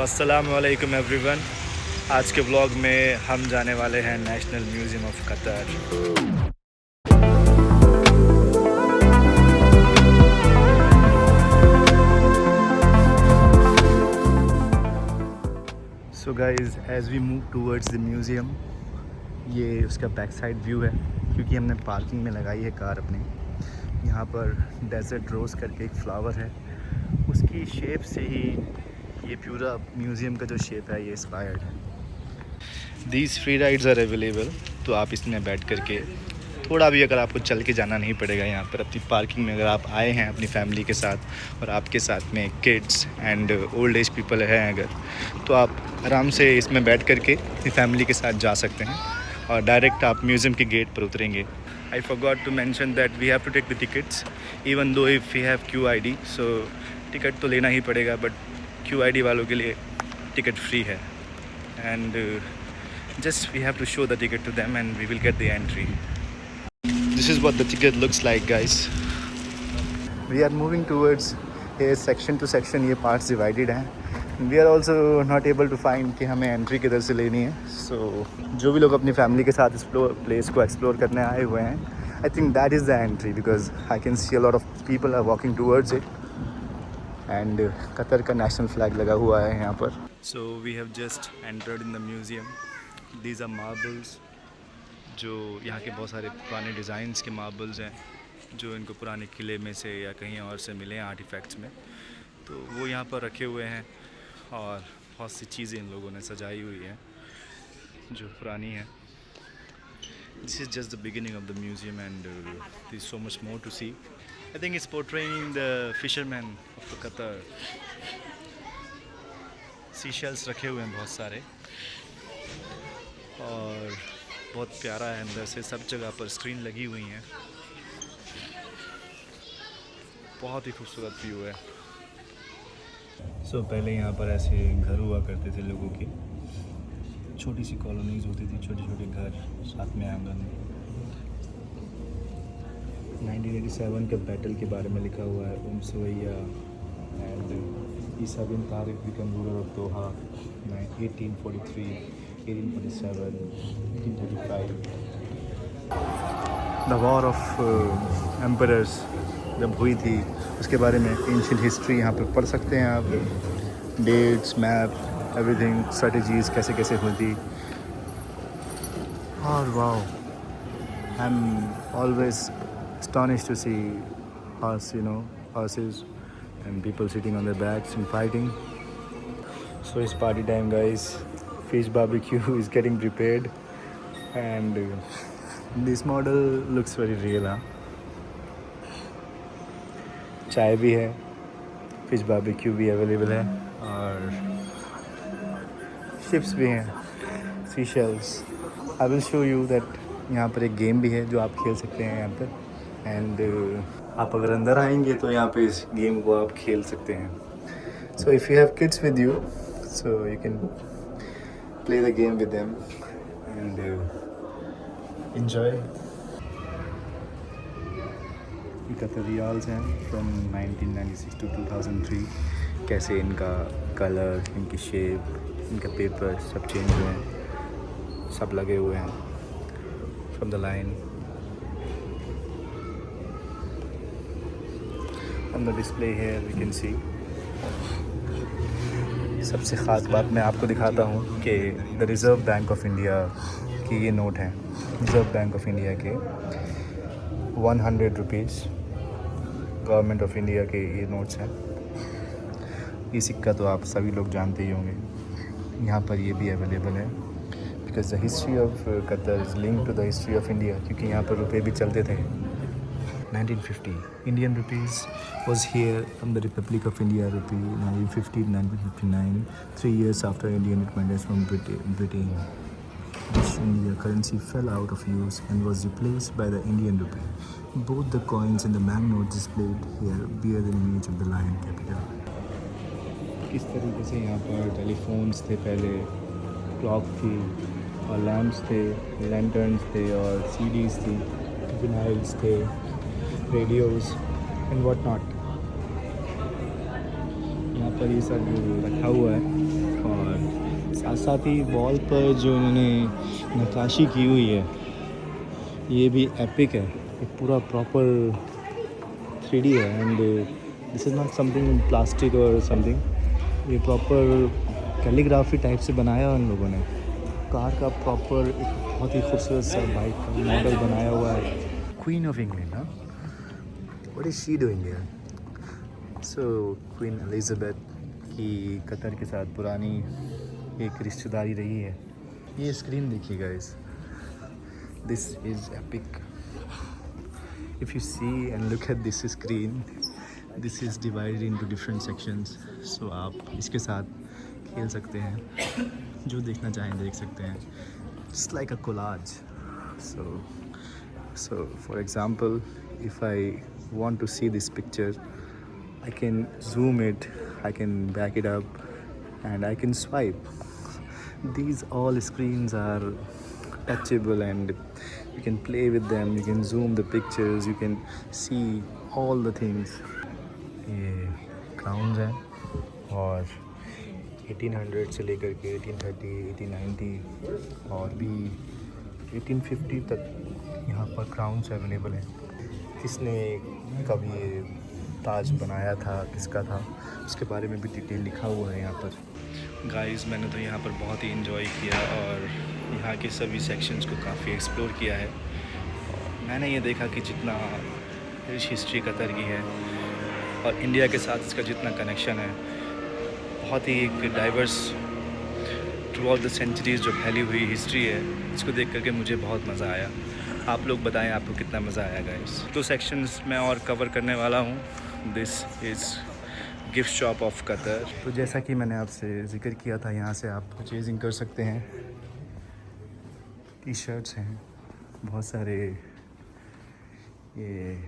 अस्सलाम वालेकुम एवरीवन। आज के व्लॉग में हम जाने वाले हैं national museum of Qatar. So guys, as we move towards the museum, ये उसका बैक साइड व्यू है क्योंकि हमने पार्किंग में लगाई है कार अपनी। यहाँ पर डेजर्ट रोज़ करके एक फ्लावर है, उसकी शेप से ही ये पूरा म्यूज़ियम का जो शेप है ये इंस्पायर्ड है। These free rides are available, तो आप इसमें बैठ करके थोड़ा भी अगर आपको चल के जाना नहीं पड़ेगा यहाँ पर अपनी पार्किंग में, अगर आप आए हैं अपनी फैमिली के साथ और आपके साथ में kids and old age people हैं अगर, तो आप आराम से इसमें बैठ करके अपनी फैमिली के साथ जा सकते हैं और डायरेक्ट आप म्यूज़ियम के गेट पर उतरेंगे। I forgot to mention that we have to take the tickets even though if we have QID, so ticket तो लेना ही पड़ेगा, बट QID वालों के लिए टिकट फ्री है and just we have to show the ticket to them and we will get the entry. This is what the ticket looks like, guys. We are moving towards a section to section, ये parts divided हैं. We are also not able to find कि हमें entry किधर से लेनी है. So जो भी लोग अपनी फैमिली के साथ इस प्लेस को एक्सप्लोर करने आए हुए हैं, I think that is the entry because I can see a lot of people are walking towards it and Qatar का नेशनल फ्लैग लगा हुआ है यहाँ पर. So we have just entered in the museum. These are marbles, जो यहाँ के बहुत सारे पुराने डिज़ाइंस के मार्बल्स हैं जो इनको पुराने किले में से या कहीं और से मिले हैं आर्टिफैक्ट्स में, तो वो यहाँ पर रखे हुए हैं और बहुत सी चीज़ें इन लोगों ने सजाई हुई हैं जो पुरानी हैं. This is just the beginning of the museum and there is so much more to see. I think it's portraying the fishermen of Qatar. Seashells रखे हुए हैं बहुत सारे और बहुत प्यारा है अंदर से, सब जगह पर स्क्रीन लगी हुई हैं. बहुत ही खूबसूरत व्यू है. पहले यहाँ पर ऐसे घर हुआ करते थे लोगों के, छोटी सी कॉलोनीज होती थी, छोटे छोटे घर साथ में आंगन. 1987 के बैटल के बारे में लिखा हुआ है. सुवैया and Isa bin Tariq become ruler of Doha 1843, 1847, 1835. The war of emperors जब हुई थी उसके बारे में एंशिएंट हिस्ट्री यहाँ पर पढ़ सकते हैं आप. डेट्स, मैप, एवरीथिंग, स्ट्रेटजीज कैसे कैसे हुई थी. और wow, I am always astonished to see horses and people sitting on their backs and fighting. So it's party time, guys. Fish barbecue is getting prepared and this model looks very real, huh? चाय भी है, fish barbecue भी available है और ships भी हैं, seashells. I will show you that. यहाँ पर एक गेम भी है जो आप खेल सकते हैं यहाँ पर एंड आप अगर अंदर आएंगे तो यहाँ पे इस गेम को आप खेल सकते हैं. So if you have kids with you, so you can play the game with them and enjoy. Qatar riyals हैं फ्रॉम 1996 to 2003. कैसे इनका कलर, इनकी शेप, इनका पेपर सब चेंज हुए हैं, सब लगे हुए हैं from the line on the display here we can see. सबसे ख़ास बात मैं आपको दिखाता हूँ कि the reserve bank of India के ये नोट हैं. रिज़र्व बैंक ऑफ इंडिया के 100 रुपीज़ गवर्नमेंट ऑफ इंडिया के ये नोट्स हैं. ये सिक्का तो आप सभी लोग जानते ही होंगे. यहाँ पर ये भी अवेलेबल है because the history of Qatar is link to the history of India, क्योंकि यहाँ पर रुपए भी चलते थे. 1950 Indian rupees was here from the republic of India rupee 1950-1959, 3 years after Indian independence from Britain. British India currency fell out of use and was replaced by the Indian rupee. Both the coins and the banknotes displayed here bear the image of the lion capital. किस तरीके से यहाँ पर telephones थे पहले, clock थी और lamps थे, लैंटर्न्स थे और सीडीज़ थी, विनाइल्स थे, रेडियोज़ एंड व्हाट नॉट. यहाँ पर ये सब रखा हुआ है साथ साथ ही वॉल पर जो उन्होंने नक्काशी की हुई है ये भी एपिक है। ये पूरा प्रॉपर 3D है and this is not something plastic और समथिंग। ये प्रॉपर कैलीग्राफी टाइप से बनाया उन लोगों ने। कार का प्रॉपर एक बहुत ही खूबसूरत सा बाइक का मॉडल बनाया हुआ है। क्वीन ऑफ इंग्लैंड, हाँ, what is she doing here? So queen Elizabeth की कतर के साथ पुरानी एक रिश्तेदारी रही है। ये स्क्रीन देखिए guys, this is epic. If you see and look at this screen, this is divided into different sections. So आप इसके साथ खेल सकते हैं, जो देखना चाहें देख सकते हैं। It's like a collage. So for example, if I want to see this picture, I can zoom it, I can back it up, and I can swipe. These all screens are touchable and you can play with them, you can zoom the pictures, you can see all the things. ये crowns हैं और 1800 से लेकर के 1830, 1890 और भी 1850 तक यहाँ पर क्राउन्स अवेलेबल हैं। किसने कभी ये ताज बनाया था, किसका था, उसके बारे में भी डिटेल लिखा हुआ है यहाँ पर। गाइस, मैंने तो यहाँ पर बहुत ही इन्जॉय किया और यहाँ के सभी सेक्शंस को काफ़ी एक्सप्लोर किया है। और मैंने ये देखा कि जितना रिच हिस्ट्री कतर की है और इंडिया के साथ इसका जितना कनेक्शन है, बहुत ही एक diverse through out the centuries जो फैली हुई हिस्ट्री है, इसको देख करके मुझे बहुत मज़ा आया। आप लोग बताएं आपको कितना मज़ा आया गाइस। तो सेक्शंस मैं और कवर करने वाला हूँ। This is gift shop of Qatar. तो जैसा कि मैंने आपसे ज़िक्र किया था, यहाँ से आप परचेजिंग कर सकते हैं। टी शर्ट्स हैं, बहुत सारे ये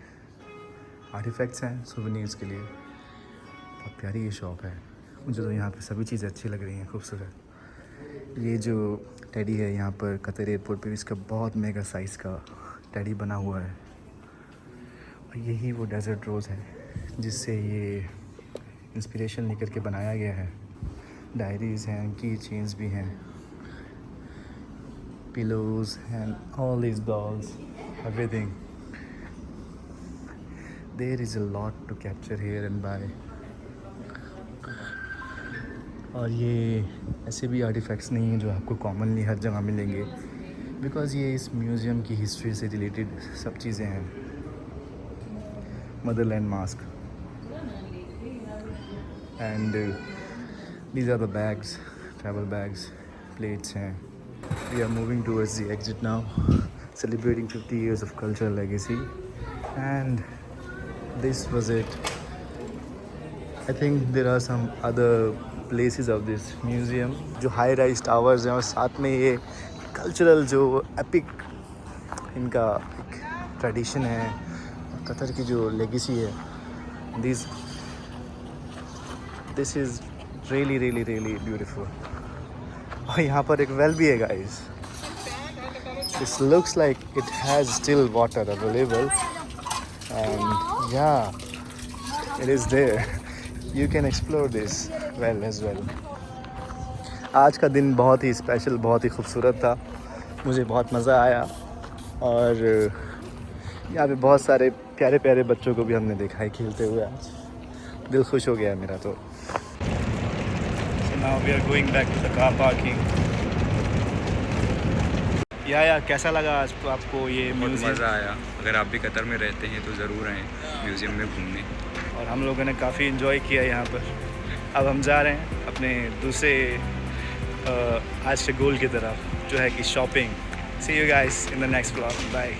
आर्टिफैक्ट्स हैं सोवेनिर्स के लिए। बहुत प्यारी ये शॉप है। मुझे तो यहाँ पे सभी चीज़ें अच्छी लग रही हैं, खूबसूरत। ये जो टेडी है यहाँ पर कतर एयरपोर्ट पे, इसका बहुत मेगा साइज़ का टेडी बना हुआ है। और यही वो डेजर्ट रोज़ है जिससे ये इंस्पिरेशन लेकर के बनाया गया है। डायरीज़ हैं, की चेन्स भी हैं, pillows and all these dolls, everything. There is a lot to capture here and buy. और ये ऐसे भी आर्टिफैक्ट्स नहीं हैं जो आपको कॉमनली हर जगह मिलेंगे, बिकॉज़ ये इस म्यूज़ियम की हिस्ट्री से रिलेटेड सब चीज़ें हैं। Motherland mask and these are the bags, travel bags, plates हैं। We are moving towards the exit now, celebrating 50 years of cultural legacy, and this was it. I think there are some other places of this museum, जो high rise towers हैं और साथ में ये cultural जो epic इनका एक tradition है, कतर की जो लेगेसी है। This is really beautiful. और यहाँ पर एक वेल भी है guys. This looks like it has still water available and yeah it is there. You can explore this well as well. आज का दिन बहुत ही स्पेशल, बहुत ही खूबसूरत था। मुझे बहुत मज़ा आया और यहाँ पे बहुत सारे प्यारे प्यारे बच्चों को भी हमने देखा है खेलते हुए। आज दिल खुश हो गया है मेरा तो। So now we are going back to the car parking. या कैसा लगा आज आपको ये म्यूज़ियम? मज़ा आया। अगर आप भी कतर में रहते हैं तो ज़रूर आएँ म्यूज़ियम में घूमने। और हम लोगों ने काफ़ी इन्जॉय किया यहाँ पर। अब हम जा रहे हैं अपने दूसरे आज के गोल की तरफ, जो है कि shopping. See you guys in the next vlog. Bye.